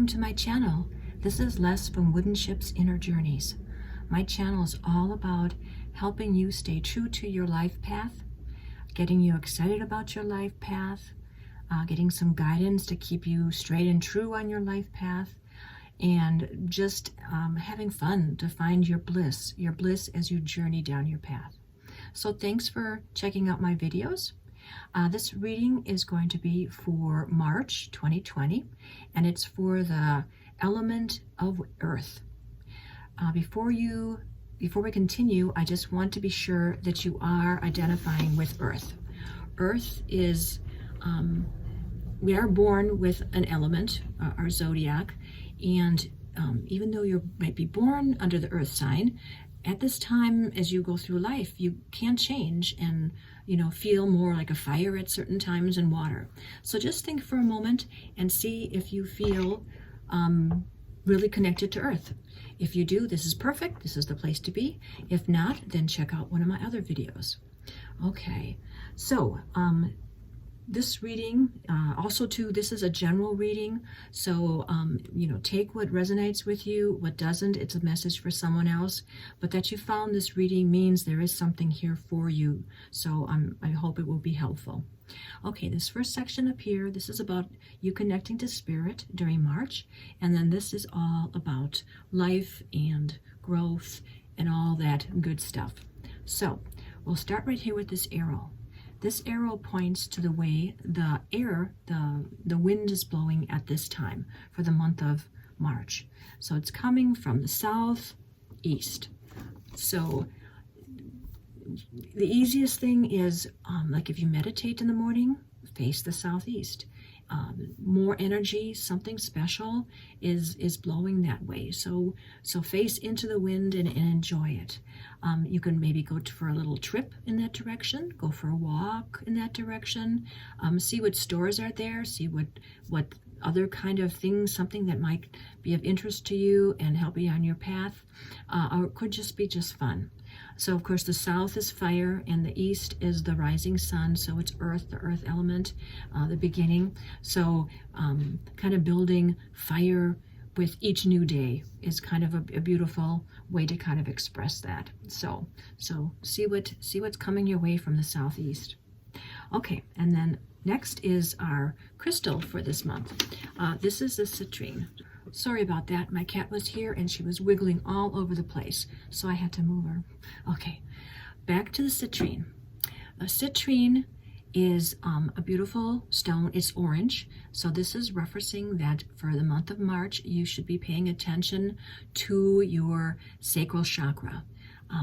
Welcome to my channel. This is Les from Wooden Ship's Inner Journeys. My channel is all about helping you stay true to your life path, getting you excited about your life path, getting some guidance to keep you straight and true on your life path, and just having fun to find your bliss as you journey down your path. So thanks for checking out my videos. This reading is going to be for March 2020, and it's for the element of earth. Before we continue, I just want to be sure that you are identifying with earth. Earth is, we are born with an element, our zodiac, and even though you might be born under the earth sign, at this time as you go through life, you can change and feel more like a fire at certain times and water. So just think for a moment and see if you feel really connected to earth. If you do, this is perfect. This is the place to be. If not, then check out one of my other videos. Okay, so this reading, also too, this is a general reading. So, take what resonates with you, what doesn't, it's a message for someone else. But that you found this reading means there is something here for you. So I hope it will be helpful. Okay, this first section up here, this is about you connecting to spirit during March. And then this is all about life and growth and all that good stuff. So we'll start right here with this arrow. This arrow points to the way the air, the wind is blowing at this time for the month of March. So it's coming from the southeast. So the easiest thing is, like if you meditate in the morning, face the southeast. More energy, something special is blowing that way. So face into the wind and enjoy it. You can maybe go for a little trip in that direction, go for a walk in that direction, see what stores are there, see what other kind of things, something that might be of interest to you and help you on your path, or it could just be just fun. So of course the south is fire and the east is the rising sun, so it's earth, the earth element, the beginning. So kind of building fire with each new day is kind of a beautiful way to kind of express that. So see what's coming your way from the southeast. Okay, and then next is our crystal for this month. This is the citrine. Sorry about that. My cat was here and she was wiggling all over the place, so I had to move her. Okay, back to the citrine. A citrine is a beautiful stone. It's orange, so this is referencing that for the month of March, you should be paying attention to your sacral chakra.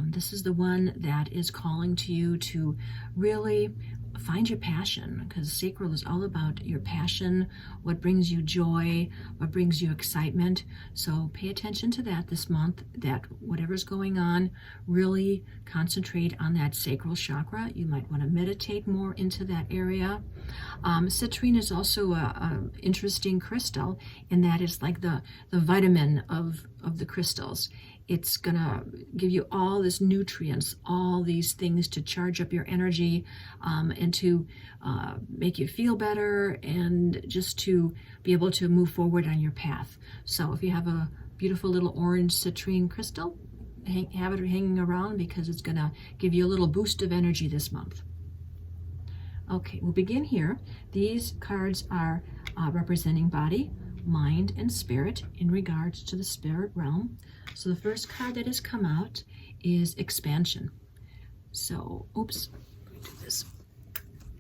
This is the one that is calling to you to really find your passion, because sacral is all about your passion, what brings you joy, what brings you excitement. So pay attention to that this month, that whatever's going on, really concentrate on that sacral chakra. You might want to meditate more into that area. Citrine is also a interesting crystal in that it's like the vitamin of the crystals. It's gonna give you all this nutrients, all these things to charge up your energy, and to make you feel better, and just to be able to move forward on your path. So if you have a beautiful little orange citrine crystal, have it hanging around, because it's gonna give you a little boost of energy this month. Okay, we'll begin here. These cards are representing body, mind, and spirit in regards to the spirit realm. So the first card that has come out is expansion. So, oops, let me do this.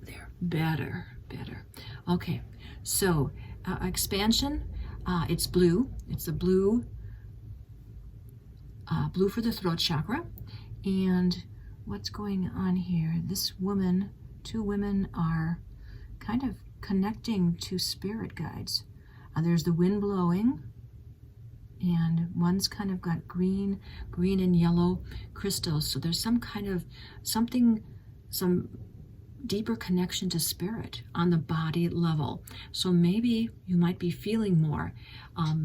There, better. Okay, so expansion, it's blue. It's a blue for the throat chakra. And what's going on here? This woman, two women are kind of connecting to spirit guides. There's the wind blowing, and one's kind of got green and yellow crystals. So there's some kind of some deeper connection to spirit on the body level. So maybe you might be feeling more.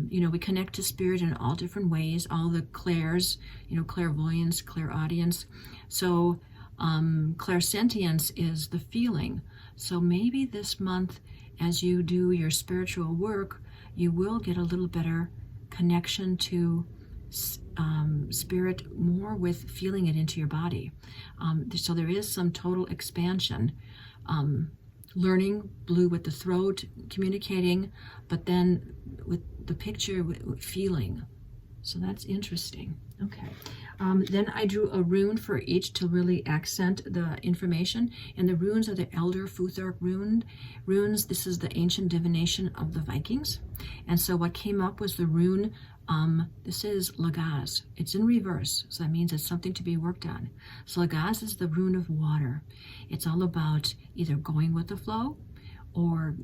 We connect to spirit in all different ways, all the clairs, clairvoyance, clairaudience. So clairsentience is the feeling. So maybe this month, as you do your spiritual work, you will get a little better connection to spirit, more with feeling it into your body. So there is some total expansion. Learning blue with the throat, communicating, but then with the picture, with feeling. So that's interesting. Okay. Then I drew a rune for each to really accent the information. And the runes are the Elder Futhark runes. This is the ancient divination of the Vikings. And so what came up was the rune, this is Lagaz. It's in reverse, so that means it's something to be worked on. So Lagaz is the rune of water. It's all about either going with the flow or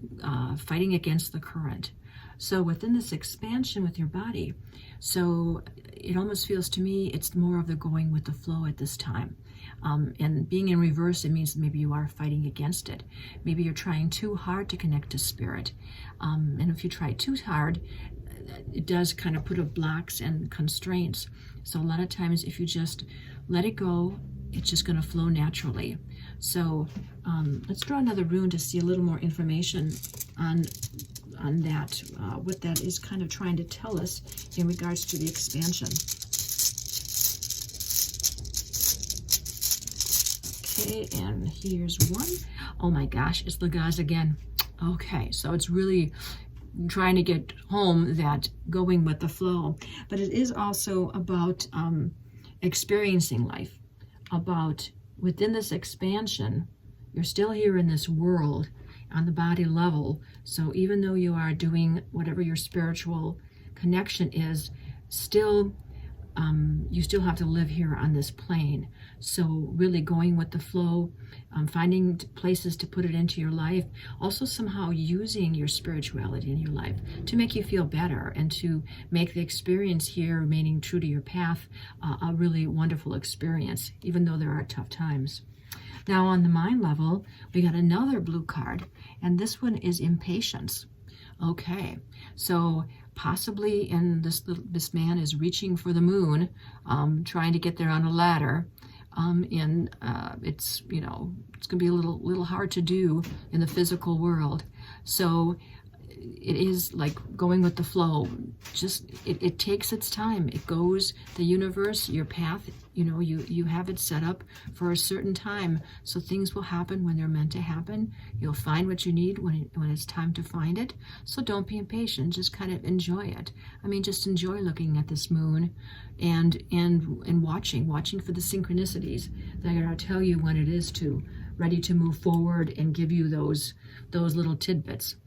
fighting against the current. So within this expansion with your body, so it almost feels to me it's more of the going with the flow at this time. And being in reverse, it means maybe you are fighting against it. Maybe you're trying too hard to connect to spirit. And if you try too hard, it does kind of put up blocks and constraints. So a lot of times if you just let it go, it's just going to flow naturally. So let's draw another rune to see a little more information on that, what that is kind of trying to tell us in regards to the expansion. Okay, and here's one. Oh my gosh, it's Lagaz again. Okay, so it's really trying to get home that going with the flow, but it is also about experiencing life, about within this expansion, you're still here in this world on the body level. So even though you are doing whatever your spiritual connection is, still you still have to live here on this plane. So really going with the flow, finding places to put it into your life, also somehow using your spirituality in your life to make you feel better and to make the experience here, remaining true to your path, a really wonderful experience, even though there are tough times. Now on the mind level, we got another blue card, and this one is impatience. Okay, so possibly this man is reaching for the moon, trying to get there on a ladder, and it's, you know, it's going to be a little hard to do in the physical world. So it is like going with the flow. Just it takes its time. It goes, the universe, your path, you know, you have it set up for a certain time. So things will happen when they're meant to happen. You'll find what you need when it's time to find it. So don't be impatient. Just kind of enjoy it. I mean, just enjoy looking at this moon and watching for the synchronicities that are going to tell you when it is ready to move forward and give you those little tidbits.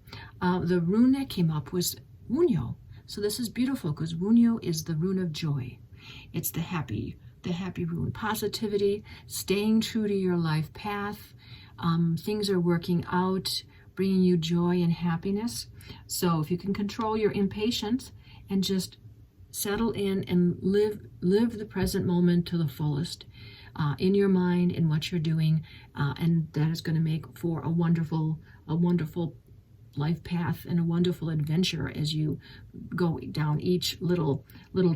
The rune that came up was Wunjo. So this is beautiful because Wunjo is the rune of joy. It's the happy rune. Positivity, staying true to your life path. Things are working out, bringing you joy and happiness. So if you can control your impatience and just settle in and live the present moment to the fullest, in your mind and what you're doing, and that is going to make for a wonderful life path and a wonderful adventure as you go down each little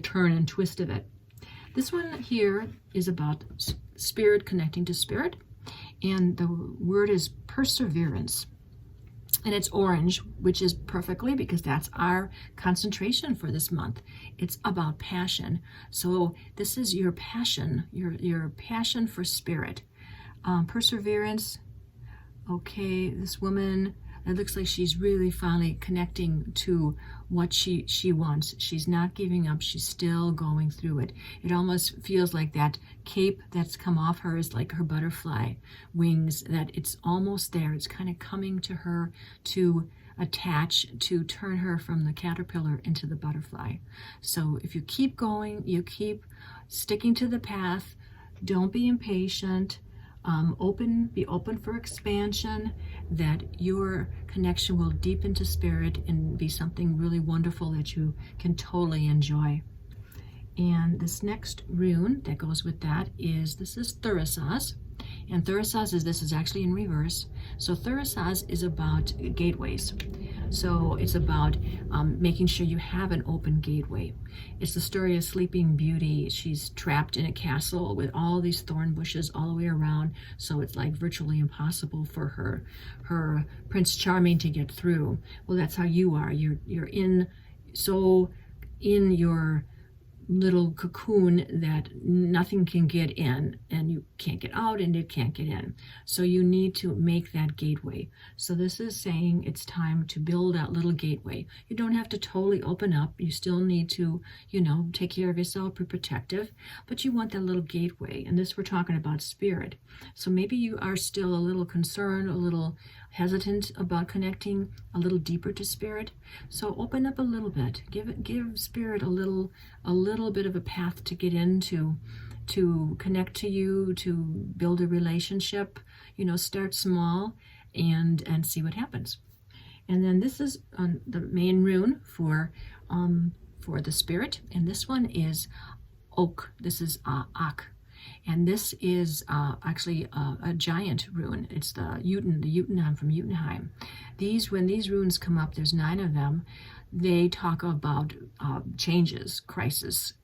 turn and twist of it. This one here is about spirit connecting to spirit, and the word is perseverance. And it's orange, which is perfectly because that's our concentration for this month. It's about passion. So this is your passion, your passion for spirit. Perseverance. Okay, this woman, it looks like she's really finally connecting to what she wants. She's not giving up. She's still going through it. It almost feels like that cape that's come off her is like her butterfly wings, that it's almost there. It's kind of coming to her to attach, to turn her from the caterpillar into the butterfly. So if you keep going, you keep sticking to the path, don't be impatient, be open for expansion, that your connection will deepen to spirit and be something really wonderful that you can totally enjoy. And this next rune that goes with that is, this is Thurisaz. And Thurisaz this is actually in reverse. So Thurisaz is about gateways. So it's about making sure you have an open gateway. It's the story of Sleeping Beauty. She's trapped in a castle with all these thorn bushes all the way around, so it's like virtually impossible for her Prince Charming to get through. Well, that's how you are. You're in your little cocoon that nothing can get in, and you can't get out and it can't get in. So you need to make that gateway. So this is saying it's time to build that little gateway. You don't have to totally open up. You still need to, take care of yourself, be protective, but you want that little gateway. And this, we're talking about spirit. So maybe you are still a little concerned, a little hesitant about connecting a little deeper to spirit. So open up a little bit. Give spirit a little bit of a path to get into, to connect to you, to build a relationship. Start small and see what happens. And then this is the main rune for the spirit, and this one is oak. This is Ak. And this is actually a giant rune. It's the Jotunheim from Jotunheim. When these runes come up, there's 9 of them. They talk about changes, crisis,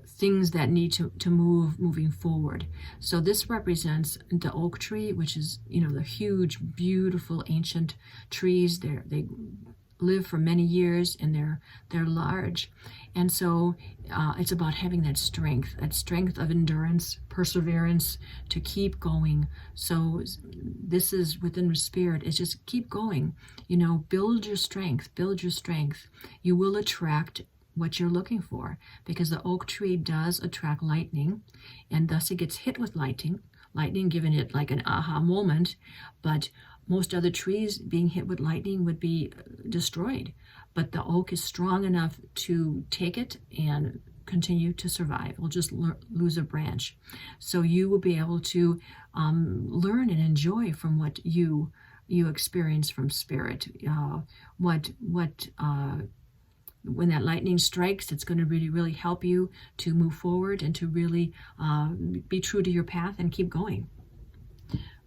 things that need to moving forward. So this represents the oak tree, which is, the huge, beautiful, ancient trees. They live for many years, and they're large. And so it's about having that strength of endurance, perseverance, to keep going. So this is within the spirit, is just keep going. Build your strength. You will attract what you're looking for, because the oak tree does attract lightning, and thus it gets hit with lightning giving it like an aha moment. But most other trees being hit with lightning would be destroyed, but the oak is strong enough to take it and continue to survive. We'll just lose a branch. So you will be able to learn and enjoy from what you experience from spirit. When that lightning strikes, it's going to really, really help you to move forward and to really be true to your path and keep going.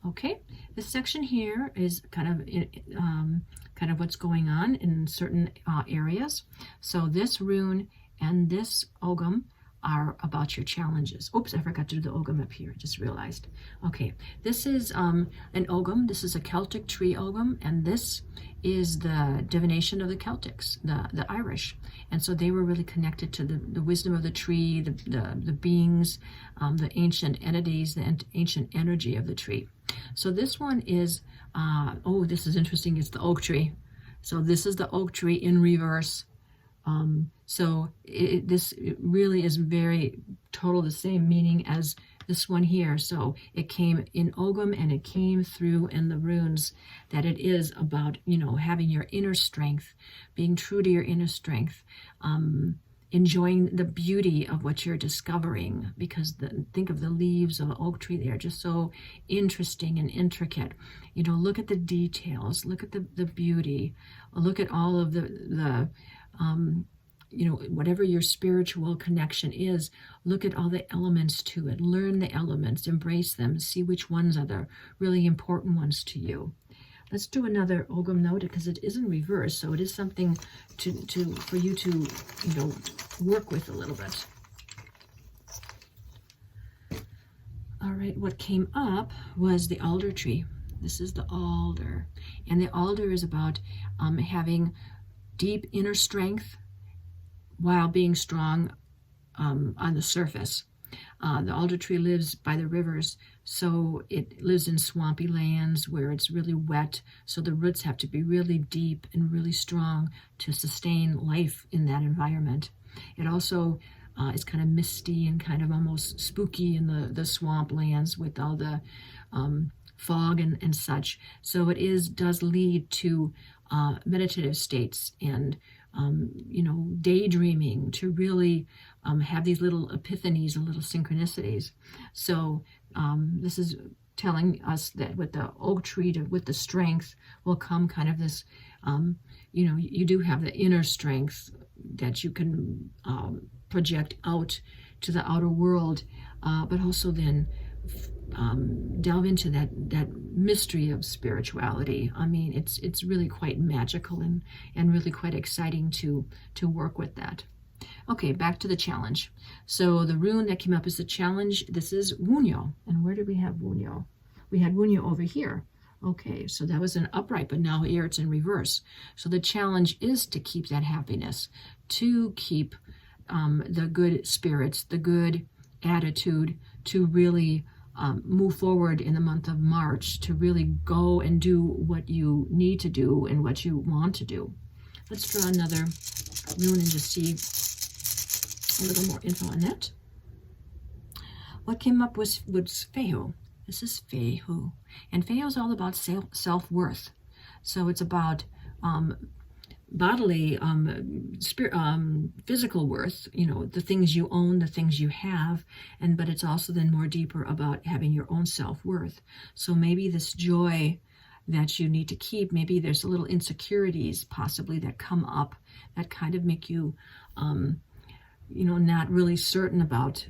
Okay, this section here is kind of what's going on in certain areas. So this rune and this Ogham are about your challenges. Oops, I forgot to do the Ogham up here, just realized. Okay, this is an Ogham. This is a Celtic Tree Ogham, and this is the divination of the Celtics, the Irish. And so they were really connected to the wisdom of the tree, the beings, the ancient entities, the ancient energy of the tree. So this one is, this is interesting, it's the oak tree. So this is the oak tree in reverse. So this really is very total the same meaning as this one here. So it came in Ogham, and it came through in the runes, that it is about, having your inner strength, being true to your inner strength, enjoying the beauty of what you're discovering, because think of the leaves of an oak tree. They are just so interesting and intricate. Look at the details, look at the beauty, look at all of the whatever your spiritual connection is, look at all the elements to it, learn the elements, embrace them, see which ones are the really important ones to you. Let's do another Ogham note, because it is in reverse, so it is something for you to work with a little bit. All right, what came up was the alder tree. This is the alder, and the alder is about having deep inner strength while being strong on the surface. The alder tree lives by the rivers, so it lives in swampy lands where it's really wet, so the roots have to be really deep and really strong to sustain life in that environment. It also is kind of misty and kind of almost spooky in the swamp lands with all the fog and such. So it does lead to meditative states and daydreaming, to really have these little epiphanies and little synchronicities. So this is telling us that with the oak tree, with the strength, will come kind of this, you do have the inner strength that you can project out to the outer world, but also then delve into that mystery of spirituality. I mean, it's really quite magical and really quite exciting to work with that. Okay, back to the challenge. So the rune that came up as the challenge, this is Wunjo. And where did we have Wunjo? We had Wunjo over here. Okay, so that was an upright, but now here it's in reverse. So the challenge is to keep that happiness, to keep the good spirits, the good attitude, to really move forward in the month of March, to really go and do what you need to do and what you want to do. Let's draw another rune and just see a little more info on that. What came up was Fehu. This is Fehu. And Fehu is all about self-worth. So it's about bodily, physical worth, you know, the things you own, the things you have, but it's also then more deeper about having your own self-worth. So maybe this joy that you need to keep, maybe there's a little insecurities possibly that come up that kind of make you, you know, not really certain about,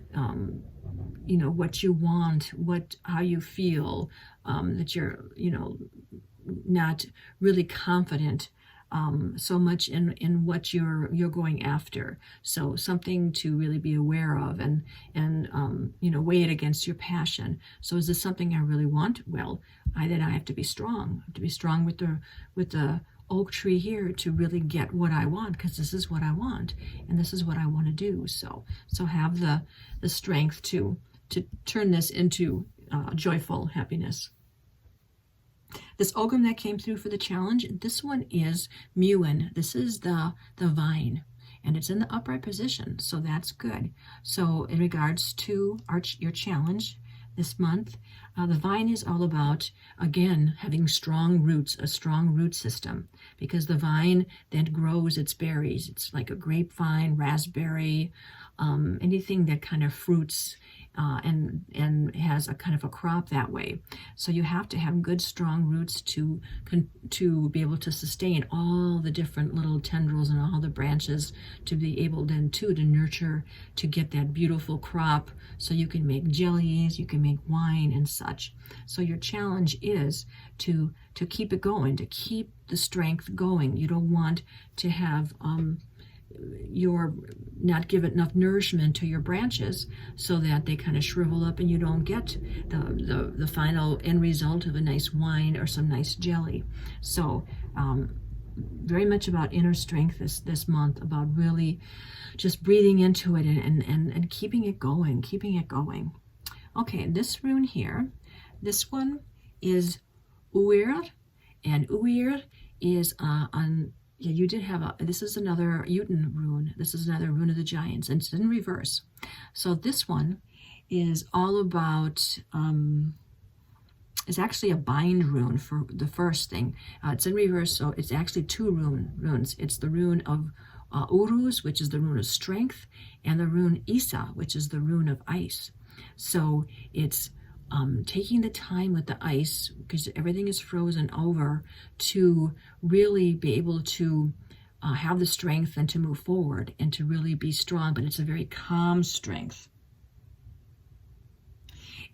you know, what you want, how you feel, that you're, you know, not really confident so much in what you're going after. So something to really be aware of and you know, weigh it against your passion. So is this something I really want? Well, then I have to be strong. I have to be strong with the oak tree here to really get what I want, because this is what I want and this is what I want to do. So have the strength to turn this into joyful happiness. This Ogham that came through for the challenge, this one is Muin. This is the vine, and it's in the upright position, so that's good. So in regards to your challenge this month, the vine is all about, again, having strong roots, a strong root system, because the vine then grows its berries. It's like a grapevine, raspberry, anything that kind of fruits and has a kind of a crop that way. So you have to have good strong roots to be able to sustain all the different little tendrils and all the branches, to be able then to nurture, to get that beautiful crop, so you can make jellies, you can make wine and such. So your challenge is to keep it going, to keep the strength going. You don't want to have not give it enough nourishment to your branches so that they kind of shrivel up and you don't get the final end result of a nice wine or some nice jelly. So very much about inner strength this month, about really just breathing into it and keeping it going. Okay, this rune here, this one is Uir, and Uir is yeah, you did have this is another Uten rune. This is another Rune of the Giants, and it's in reverse. So this one is all about, it's actually a bind rune for the first thing. It's in reverse, so it's actually two runes. It's the Rune of Uruz, which is the Rune of Strength, and the Rune Isa, which is the Rune of Ice. So it's taking the time with the ice, because everything is frozen over, to really be able to have the strength and to move forward and to really be strong, but it's a very calm strength.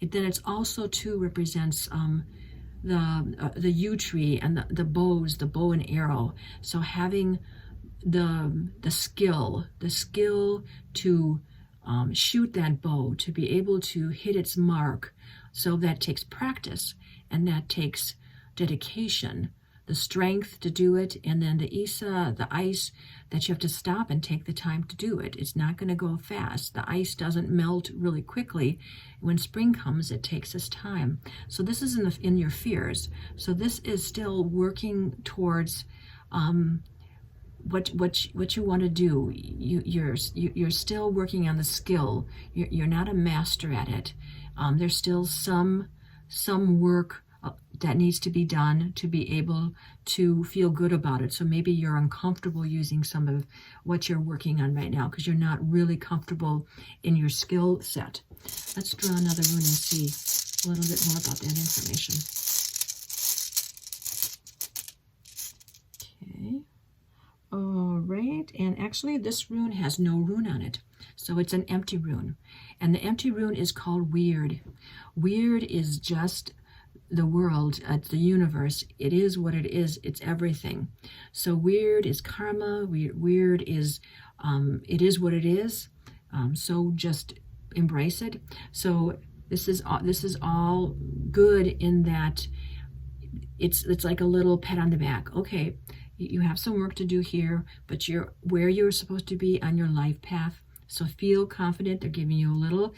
Then it's also too represents the yew tree and the bows, the bow and arrow. So having the skill to shoot that bow, to be able to hit its mark. So that takes practice, and that takes dedication, the strength to do it, and then the Isa, the ice, that you have to stop and take the time to do it. It's not going to go fast. The ice doesn't melt really quickly. When spring comes, it takes its time. So this is in your fears. So this is still working towards what you want to do. You're still working on the skill. You're not a master at it. There's still some work that needs to be done to be able to feel good about it. So maybe you're uncomfortable using some of what you're working on right now because you're not really comfortable in your skill set. Let's draw another rune and see a little bit more about that information. Okay. All right. And actually this rune has no rune on it. So it's an empty rune. And the empty rune is called weird. Weird is just the world, the universe. It is what it is. It's everything. So weird is karma. Weird is, it is what it is. So just embrace it. So this is all good in that it's like a little pat on the back. Okay, you have some work to do here, but you're where you're supposed to be on your life path. So feel confident. They're giving you a little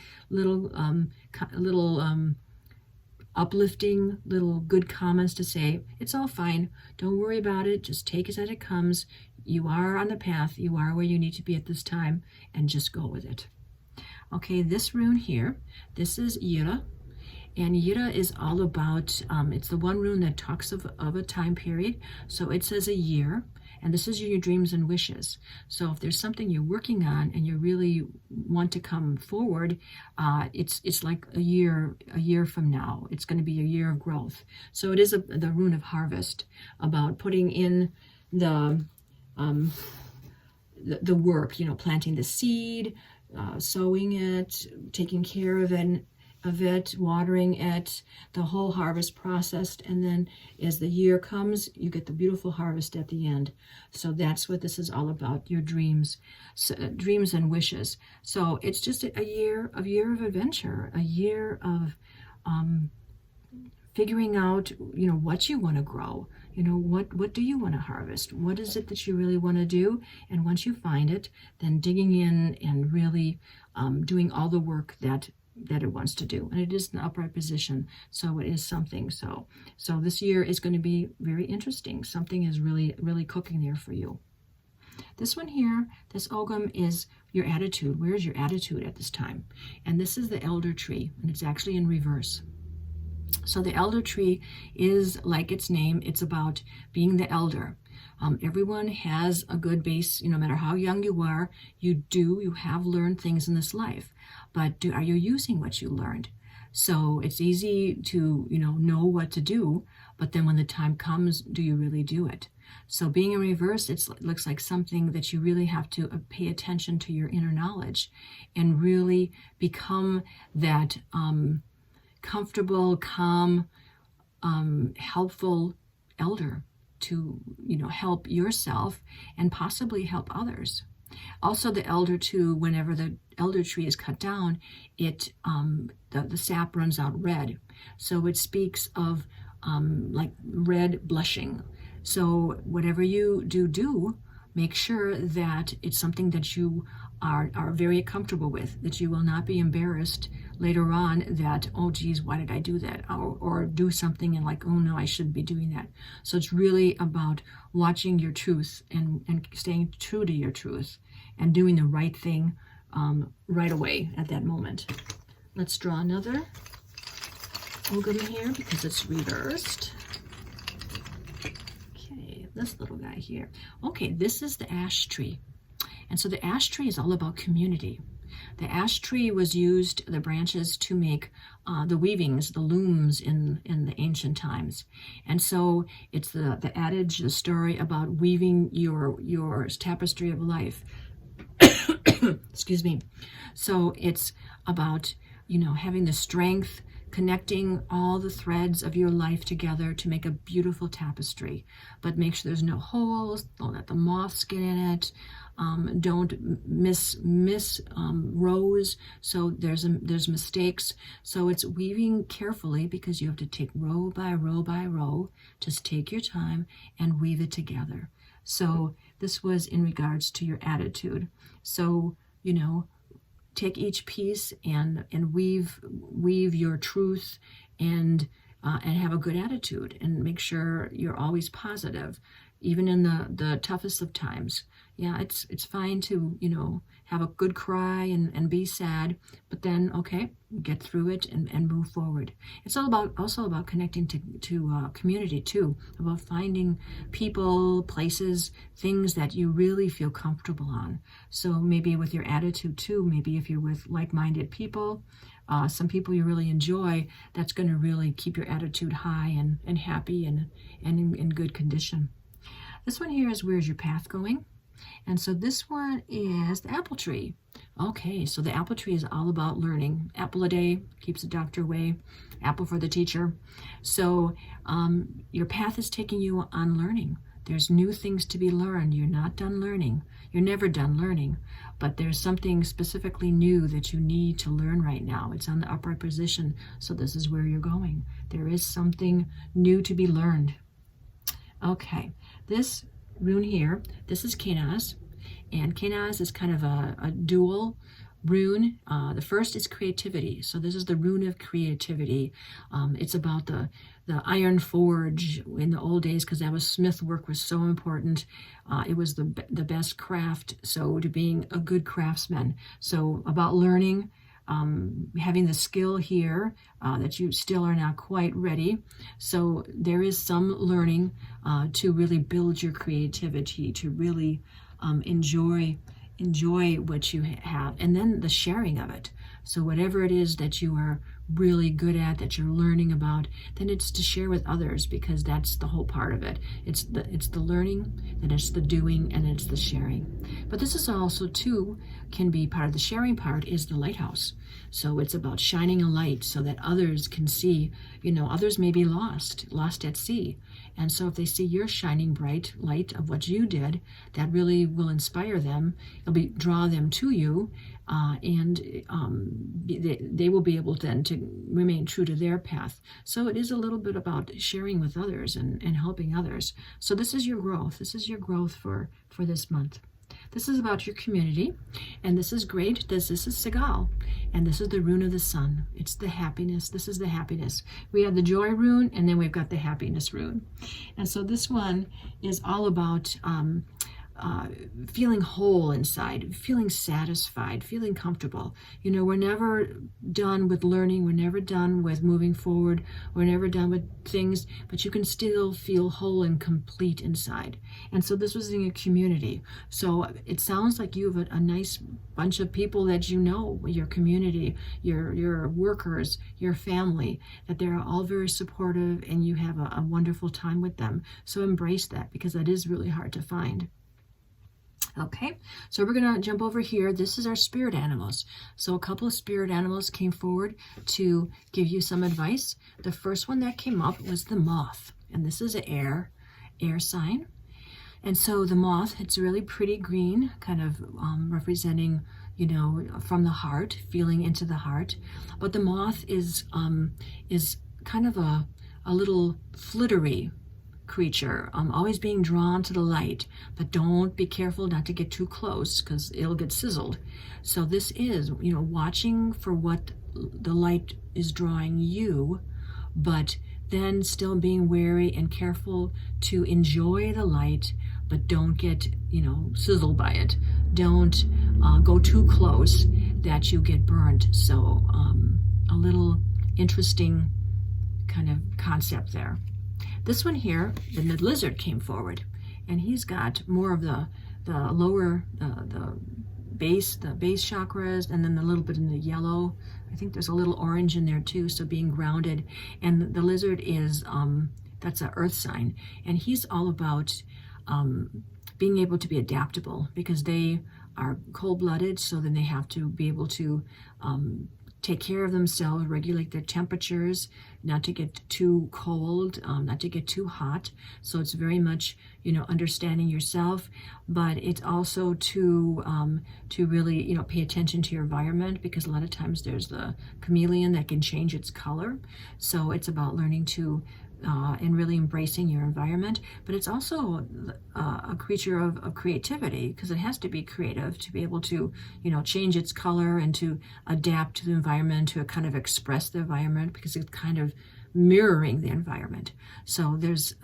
uplifting, little good comments to say, it's all fine. Don't worry about it. Just take it as it comes. You are on the path. You are where you need to be at this time, and just go with it. Okay, this rune here, this is Yira. And Yira is all about, it's the one rune that talks of a time period. So it says a year, and this is your dreams and wishes. So if there's something you're working on and you really want to come forward, it's like a year from now. It's going to be a year of growth. So it is the rune of harvest, about putting in the work, planting the seed, sowing it, taking care of it, watering it, the whole harvest process, and then as the year comes, you get the beautiful harvest at the end. So that's what this is all about, your dreams, dreams and wishes. So it's just a year of adventure, a year of figuring out, what you want to grow. What do you want to harvest? What is it that you really want to do? And once you find it, then digging in and really doing all the work that it wants to do. And it is an upright position, so it is something. So this year is going to be very interesting. Something is really, really cooking there for you. This one here, this Ogham, is your attitude. Where is your attitude at this time? And this is the elder tree, and it's actually in reverse. So the elder tree is like its name. It's about being the elder. Everyone has a good base, no matter how young you are, you have learned things in this life, but are you using what you learned? So it's easy to, know what to do, but then when the time comes, do you really do it? So being in reverse, it looks like something that you really have to pay attention to your inner knowledge and really become that comfortable, calm, helpful elder to, help yourself and possibly help others. Also, the elder too, whenever the elder tree is cut down, it the sap runs out red. So it speaks of like red blushing. So whatever you do, make sure that it's something that you are very comfortable with, that you will not be embarrassed later on that, oh geez, why did I do that? Or do something and like, oh no, I shouldn't be doing that. So it's really about watching your truth and staying true to your truth and doing the right thing right away at that moment. Let's draw another Ogham here because it's reversed. Okay, this little guy here. Okay, this is the ash tree. And so the ash tree is all about community. The ash tree was used, the branches, to make the weavings, the looms in the ancient times. And so it's the adage, the story about weaving your tapestry of life. Excuse me. So it's about, having the strength, connecting all the threads of your life together to make a beautiful tapestry. But make sure there's no holes, don't let the moths get in it. Don't miss rows, so there's mistakes. So it's weaving carefully because you have to take row by row by row. Just take your time and weave it together. So this was in regards to your attitude. So take each piece and weave your truth and have a good attitude and make sure you're always positive, even in the toughest of times. Yeah, it's fine to, have a good cry and be sad, but then, okay, get through it and move forward. It's also about connecting to community too, about finding people, places, things that you really feel comfortable on. So maybe with your attitude too, maybe if you're with like-minded people, some people you really enjoy, that's going to really keep your attitude high and happy and in good condition. This one here is, where's your path going? And so this one is the apple tree. Okay, so the apple tree is all about learning. Apple a day keeps the doctor away. Apple for the teacher. So your path is taking you on learning. There's new things to be learned. You're not done learning. You're never done learning. But there's something specifically new that you need to learn right now. It's on the upright position, so this is where you're going. There is something new to be learned. Okay, this rune here, this is Kenaz, and Kenaz is kind of a dual rune. The first is creativity, so this is the rune of creativity. It's about the iron forge in the old days, because that was smith work was so important. It was the best craft, so to being a good craftsman. So about learning, having the skill here that you still are not quite ready. So there is some learning to really build your creativity, to really enjoy what you have, and then the sharing of it. So whatever it is that you are really good at, that you're learning about, then it's to share with others, because that's the whole part of it. It's the learning, then it's the doing, and it's the sharing. But this is also too, can be part of the sharing part, is the lighthouse. So it's about shining a light so that others can see. Others may be lost at sea. And so if they see your shining bright light of what you did, that really will inspire them. It'll draw them to you, and they will be able then to remain true to their path. So it is a little bit about sharing with others and helping others. So this is your growth. This is your growth for this month. This is about your community, and this is great. This is Segal, and this is the rune of the sun. It's the happiness. This is the happiness. We have the joy rune, and then we've got the happiness rune. And so this one is all about feeling whole inside, feeling satisfied, feeling comfortable. We're never done with learning. We're never done with moving forward. We're never done with things, but you can still feel whole and complete inside. And so this was in a community. So it sounds like you have a nice bunch of people that your community, your workers, your family, that they're all very supportive, and you have a wonderful time with them. So embrace that, because that is really hard to find. Okay, so we're going to jump over here. This is our spirit animals. So a couple of spirit animals came forward to give you some advice. The first one that came up was the moth, and this is an air sign. And so the moth, it's really pretty green, kind of representing, from the heart, feeling into the heart. But the moth is kind of a little flittery creature, always being drawn to the light, but don't be careful not to get too close, because it'll get sizzled. So this is, watching for what the light is drawing you, but then still being wary and careful to enjoy the light, but don't get, sizzled by it. Don't go too close that you get burnt. So a little interesting kind of concept there. This one here, the lizard came forward, and he's got more of the lower, the base chakras, and then a little bit in the yellow. I think there's a little orange in there too, so being grounded. And the lizard is, that's an earth sign, and he's all about being able to be adaptable, because they are cold-blooded, so then they have to be able to take care of themselves, regulate their temperatures, not to get too cold, not to get too hot. So it's very much, understanding yourself, but it's also to really, pay attention to your environment, because a lot of times there's the chameleon that can change its color. So it's about learning to and really embracing your environment. But it's also a creature of creativity, because it has to be creative to be able to, change its color and to adapt to the environment, to kind of express the environment, because it's kind of mirroring the environment. So there's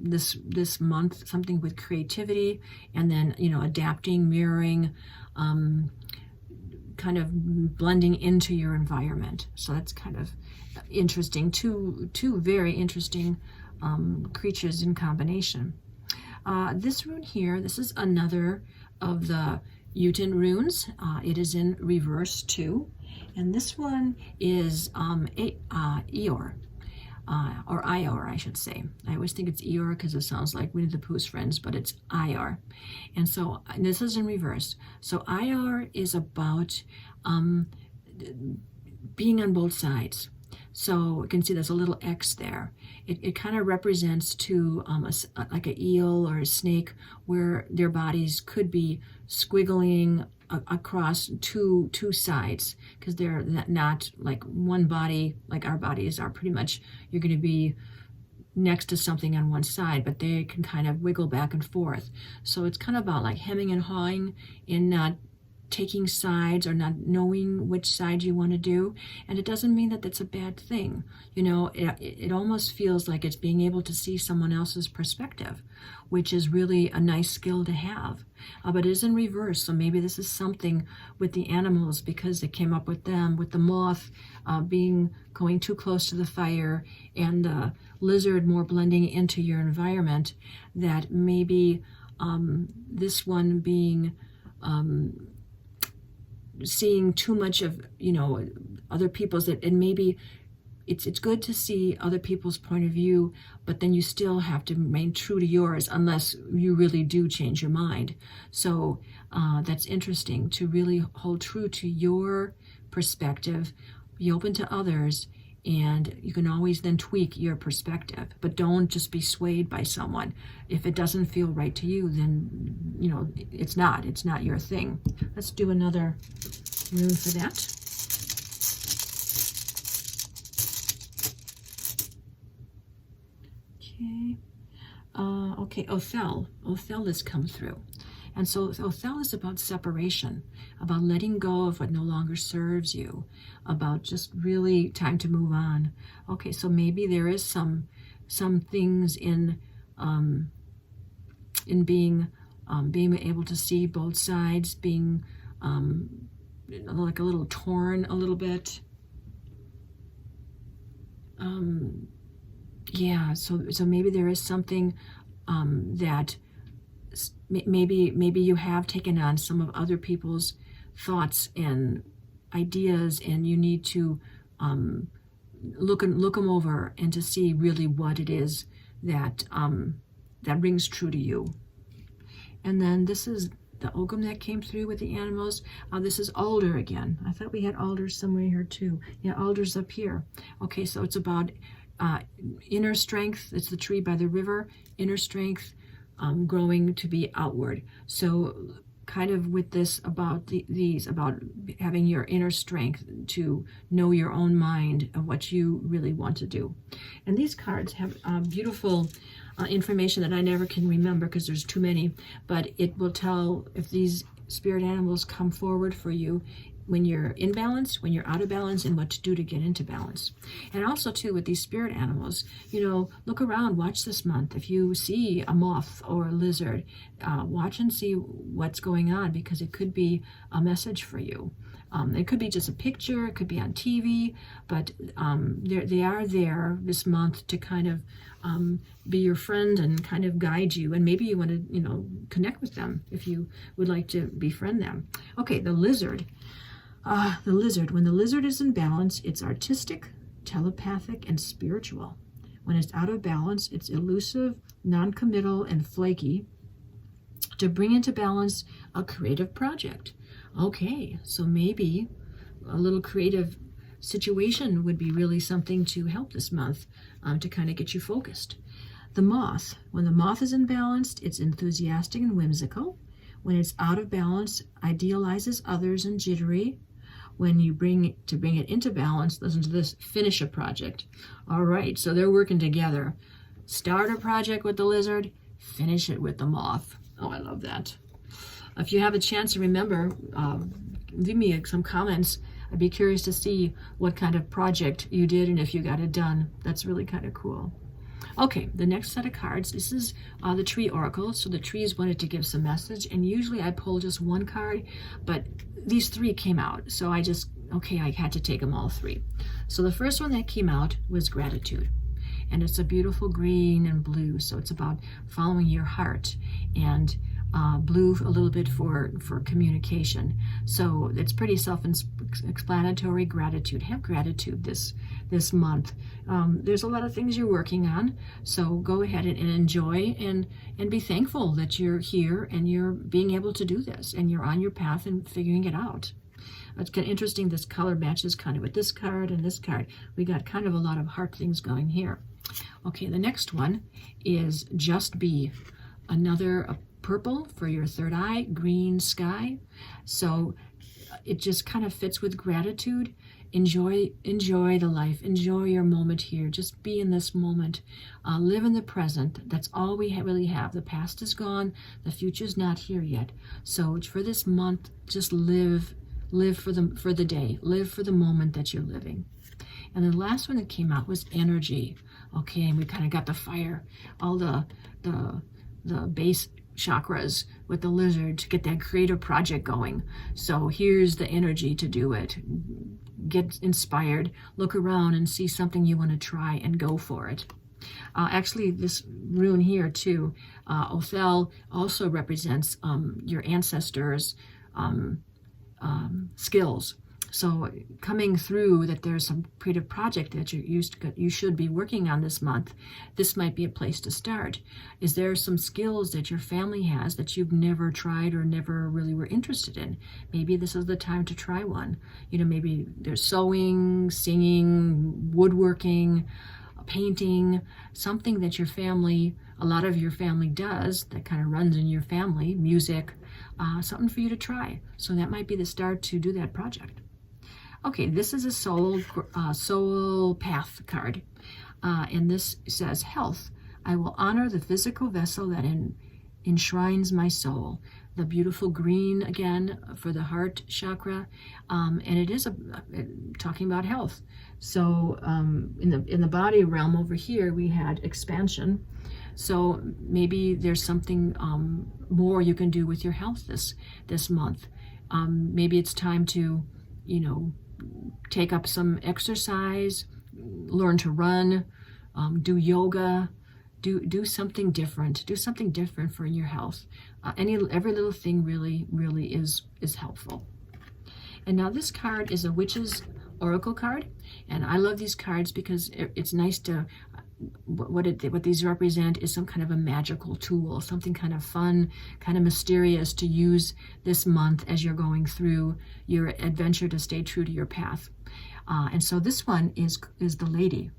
this month something with creativity, and then adapting, mirroring, kind of blending into your environment. So that's kind of interesting. Two very interesting creatures in combination. This rune here, this is another of the Jotun runes. It is in reverse too, and this one is Eeyore. or Ior, I should say. I always think it's Eeyore because it sounds like Winnie the Pooh's friends, but it's Ior. And so this is in reverse. So Ior is about being on both sides. So you can see there's a little X there. It kind of represents to like an eel or a snake, where their bodies could be squiggling across two sides, because they're not like one body, like our bodies are pretty much, you're going to be next to something on one side, but they can kind of wiggle back and forth. So it's kind of about like hemming and hawing in not taking sides or not knowing which side you want to do. And it doesn't mean that that's a bad thing. You know, it almost feels like it's being able to see someone else's perspective, which is really a nice skill to have. But it is in reverse. So maybe this is something with the animals, because they came up with them, with the moth going too close to the fire, and the lizard more blending into your environment, that maybe this one being seeing too much of, you know, other people's, and maybe it's good to see other people's point of view, but then you still have to remain true to yours unless you really do change your mind. So that's interesting, to really hold true to your perspective, be open to others, and you can always then tweak your perspective, but don't just be swayed by someone. If it doesn't feel right to you, then, you know, it's not your thing. Let's do another rune for that. Okay, Othel has come through. And so Othel is about separation, about letting go of what no longer serves you, about just really time to move on. Okay, so maybe there is some things in being able to see both sides, being like a little torn a little bit. Yeah, so maybe there is something that maybe you have taken on some of other people's thoughts and ideas, and you need to look them over and to see really what it is that rings true to you. And then this is the Ogham that came through with the animals. This is alder again. I thought we had alders somewhere here too. Yeah, alder's up here. Okay, so it's about inner strength. It's the tree by the river. Inner strength, growing to be outward. So kind of with this about about having your inner strength to know your own mind of what you really want to do. And these cards have beautiful information that I never can remember because there's too many, but it will tell if these spirit animals come forward for you when you're in balance, when you're out of balance, and what to do to get into balance. And also too, with these spirit animals, you know, look around, watch this month. If you see a moth or a lizard, watch and see what's going on, because it could be a message for you. It could be just a picture, it could be on TV, but they are there this month to kind of be your friend and kind of guide you. And maybe you want to, you know, connect with them if you would like to befriend them. Okay, the lizard. When the lizard is in balance, it's artistic, telepathic, and spiritual. When it's out of balance, it's elusive, non-committal, and flaky. To bring into balance a creative project. Okay, so maybe a little creative situation would be really something to help this month to kind of get you focused. The moth. When the moth is in balance, it's enthusiastic and whimsical. When it's out of balance, idealizes others and jittery. When you bring it into balance, listen to this, finish a project. All right, so they're working together. Start a project with the lizard, finish it with the moth. Oh, I love that. If you have a chance to remember, leave me some comments. I'd be curious to see what kind of project you did and if you got it done. That's really kind of cool. Okay, the next set of cards, this is the tree oracle. So the trees wanted to give some message, and usually I pull just one card, but these three came out. So I had to take them all three. So the first one that came out was gratitude. And it's a beautiful green and blue. So it's about following your heart and blue a little bit for communication. So it's pretty self-explanatory. Gratitude. Have gratitude this month. There's a lot of things you're working on, so go ahead and enjoy and be thankful that you're here and you're being able to do this and you're on your path and figuring it out. It's kind of interesting, this color matches kind of with this card and this card. We got kind of a lot of heart things going here. Okay, the next one is Just Be. Another purple for your third eye, green sky. So it just kind of fits with gratitude. Enjoy the life. Enjoy your moment here. Just be in this moment. Live in the present. That's all we really have. The past is gone. The future's not here yet. So for this month, just live for the day. Live for the moment that you're living. And the last one that came out was energy. Okay, and we kind of got the fire, all the base chakras with the lizard to get that creative project going. So here's the energy to do it. Get inspired, look around and see something you want to try and go for it. Actually, this rune here too, Othel, also represents your ancestors' skills. So coming through that there's some creative project that you should be working on this month, this might be a place to start. Is there some skills that your family has that you've never tried or never really were interested in? Maybe this is the time to try one. You know, maybe there's sewing, singing, woodworking, painting, something that your family, a lot of your family does that kind of runs in your family, music, something for you to try. So that might be the start to do that project. Okay, this is a soul path card, and this says health. I will honor the physical vessel that enshrines my soul. The beautiful green again for the heart chakra, and it is talking about health. So in the body realm over here we had expansion. So maybe there's something more you can do with your health this month. Maybe it's time to, take up some exercise, learn to run, do yoga, do something different. Do something different for your health. Every little thing really is helpful. And now this card is a witch's oracle card, and I love these cards because it's nice to. What these represent is some kind of a magical tool, something kind of fun, kind of mysterious to use this month as you're going through your adventure to stay true to your path. And so this one is the Lady,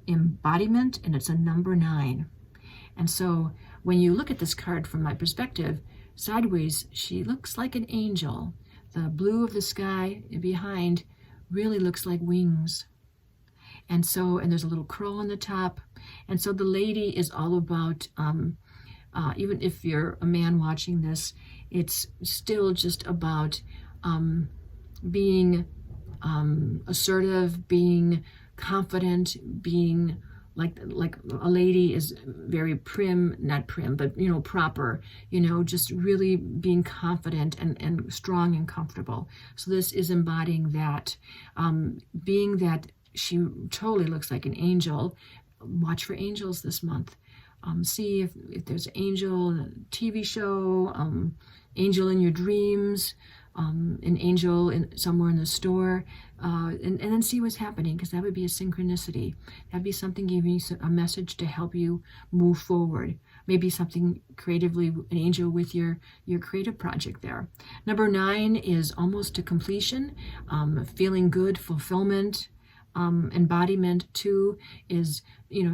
embodiment, and it's a number 9. And so when you look at this card from my perspective, sideways, she looks like an angel. The blue of the sky behind really looks like wings. And there's a little crow on the top. And so the Lady is all about, even if you're a man watching this, it's still just about being assertive, being confident, being like a lady is very not prim, but proper, just really being confident and strong and comfortable. So this is embodying that, being that she totally looks like an angel. Watch for angels this month. See if there's an angel in a TV show, angel in your dreams, an angel somewhere in the store, and then see what's happening, because that would be a synchronicity. That'd be something giving you a message to help you move forward. Maybe something creatively, an angel with your creative project there. Number 9 is almost to completion, feeling good, fulfillment. Embodiment 2 is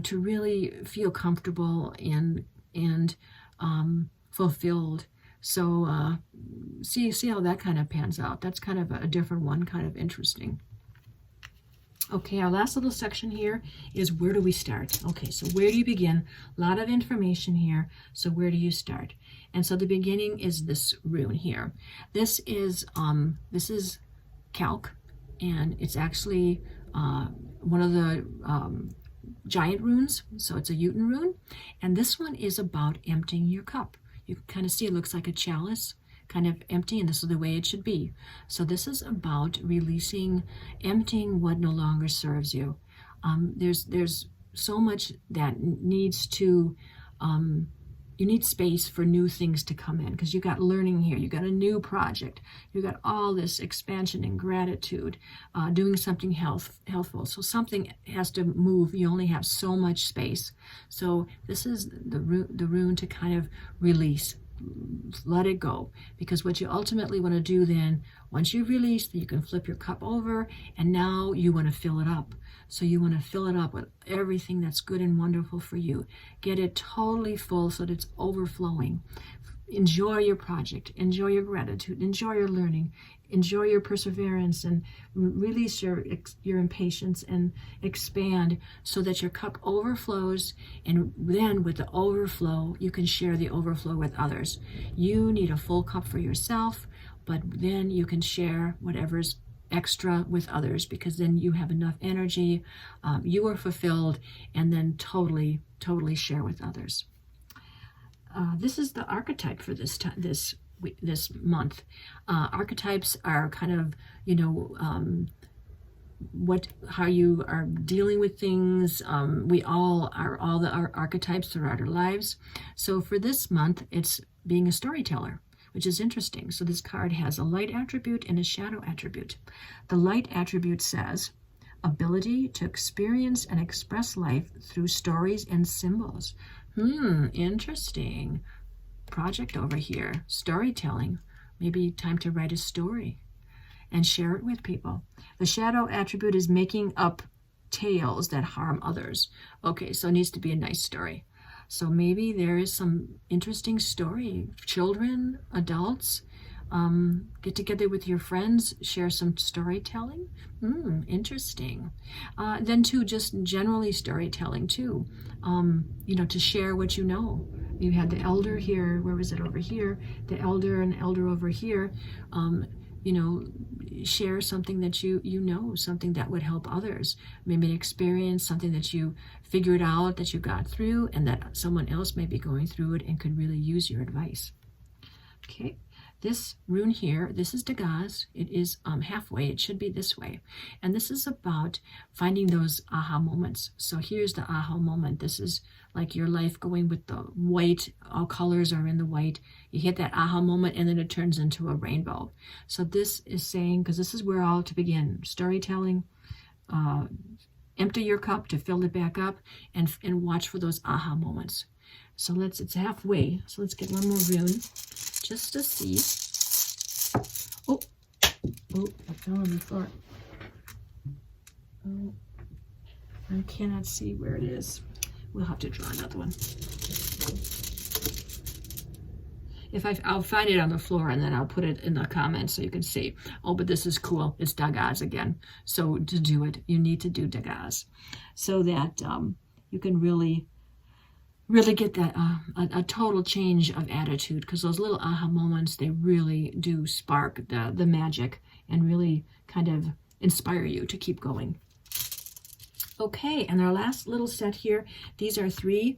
to really feel comfortable and fulfilled. So see how that kind of pans out. That's kind of a different one, kind of interesting. Okay, our last little section here is where do we start? Okay, so where do you begin? A lot of information here. So where do you start? And so the beginning is this rune here. This is calc, and it's actually one of the giant runes, so it's a Jotun rune, and this one is about emptying your cup. You can kind of see it looks like a chalice, kind of empty, and this is the way it should be. So this is about releasing, emptying what no longer serves you. There's so much that needs to you need space for new things to come in, because you got learning here, you got a new project, you got all this expansion and gratitude, doing something healthful. So something has to move. You only have so much space. So this is the rune to kind of release, let it go, because what you ultimately want to do then, once you've released, you can flip your cup over, and now you want to fill it up. So you want to fill it up with everything that's good and wonderful for you. Get it totally full so that it's overflowing. Enjoy your project, enjoy your gratitude, enjoy your learning, enjoy your perseverance, and release your impatience and expand so that your cup overflows. And then with the overflow, you can share the overflow with others. You need a full cup for yourself, but then you can share whatever's extra with others, because then you have enough energy, you are fulfilled, and then totally share with others. This is the archetype for this month. Archetypes are kind of, how you are dealing with things. We all are all the archetypes throughout our lives. So for this month, it's being a storyteller, which is interesting. So this card has a light attribute and a shadow attribute. The light attribute says, ability to experience and express life through stories and symbols. Interesting. Project over here, storytelling. Maybe time to write a story and share it with people. The shadow attribute is making up tales that harm others. Okay, so it needs to be a nice story. So maybe there is some interesting story. Children, adults, get together with your friends, share some storytelling. Interesting. Then too, just generally storytelling too. To share what you know. You had the elder here. Where was it? Over here. The elder and elder over here. Share something that you know, something that would help others. Maybe an experience, something that you figured out, that you got through, and that someone else may be going through it and could really use your advice. Okay, this rune here, this is Dagaz. It is halfway. It should be this way. And this is about finding those aha moments. So here's the aha moment. This is like your life going with the white. All colors are in the white. You hit that aha moment, and then it turns into a rainbow. So this is saying, because this is where all to begin, storytelling, empty your cup to fill it back up, and watch for those aha moments. So it's halfway. So let's get one more rune just to see. Oh, I fell on the floor. Oh, I cannot see where it is. We'll have to draw another one. I'll find it on the floor, and then I'll put it in the comments so you can see. Oh, but this is cool. It's Dagaz again. So to do it, you need to do Dagaz, so that you can really get that a total change of attitude, because those little aha moments, they really do spark the magic and really kind of inspire you to keep going. Okay, and our last little set here, these are 3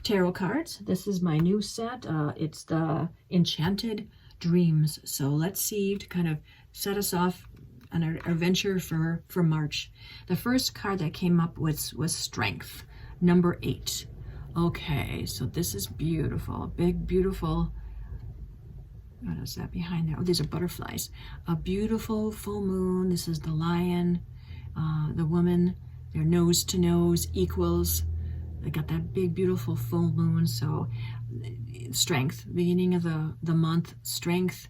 tarot cards. This is my new set. It's the Enchanted Dreams. So let's see, to kind of set us off on our venture for March. The first card that came up was Strength, number 8. Okay, so this is beautiful. Big, beautiful. What is that behind there? Oh, these are butterflies. A beautiful full moon. This is the lion. The woman, their nose to nose equals. They got that big, beautiful full moon. So strength, beginning of the month, strength.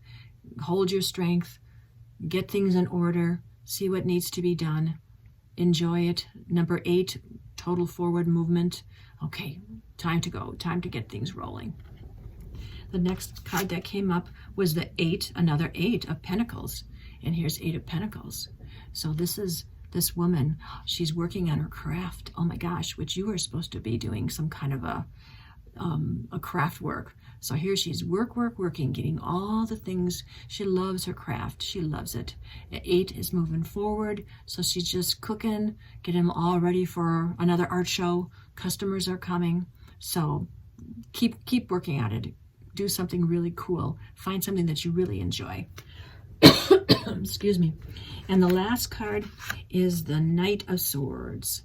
Hold your strength. Get things in order. See what needs to be done. Enjoy it. Number 8, total forward movement. Okay, time to go. Time to get things rolling. The next card that came up was the 8, another 8 of Pentacles. And here's 8 of Pentacles. So this is this woman. She's working on her craft. Oh my gosh, which you are supposed to be doing some kind of a craft work. So here she's working, getting all the things. She loves her craft. She loves it. 8 is moving forward. So she's just cooking, getting them all ready for another art show. Customers are coming. So keep working at it. Do something really cool. Find something that you really enjoy. Excuse me. And the last card is the Knight of Swords.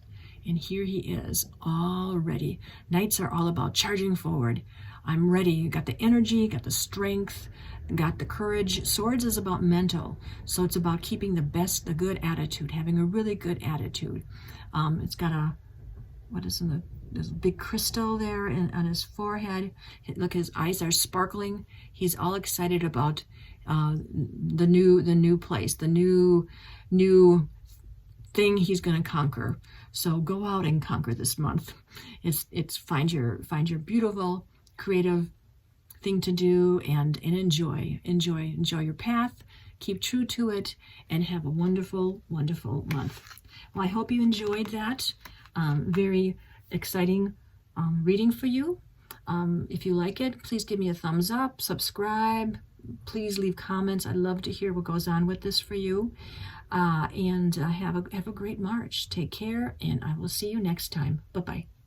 And here he is, all ready. Knights are all about charging forward. I'm ready. You got the energy, got the strength, got the courage. Swords is about mental. So it's about keeping the good attitude, having a really good attitude. It's got a, what is in the, there's a big crystal there on his forehead. Look, his eyes are sparkling. He's all excited about the new place, the new thing he's going to conquer. So go out and conquer this month. It's find your beautiful, creative thing to do, and enjoy your path. Keep true to it, and have a wonderful month. Well, I hope you enjoyed that very exciting reading for you. If you like it, please give me a thumbs up, subscribe, please leave comments. I'd love to hear what goes on with this for you. And have a great March. Take care, and I will see you next time. Bye-bye.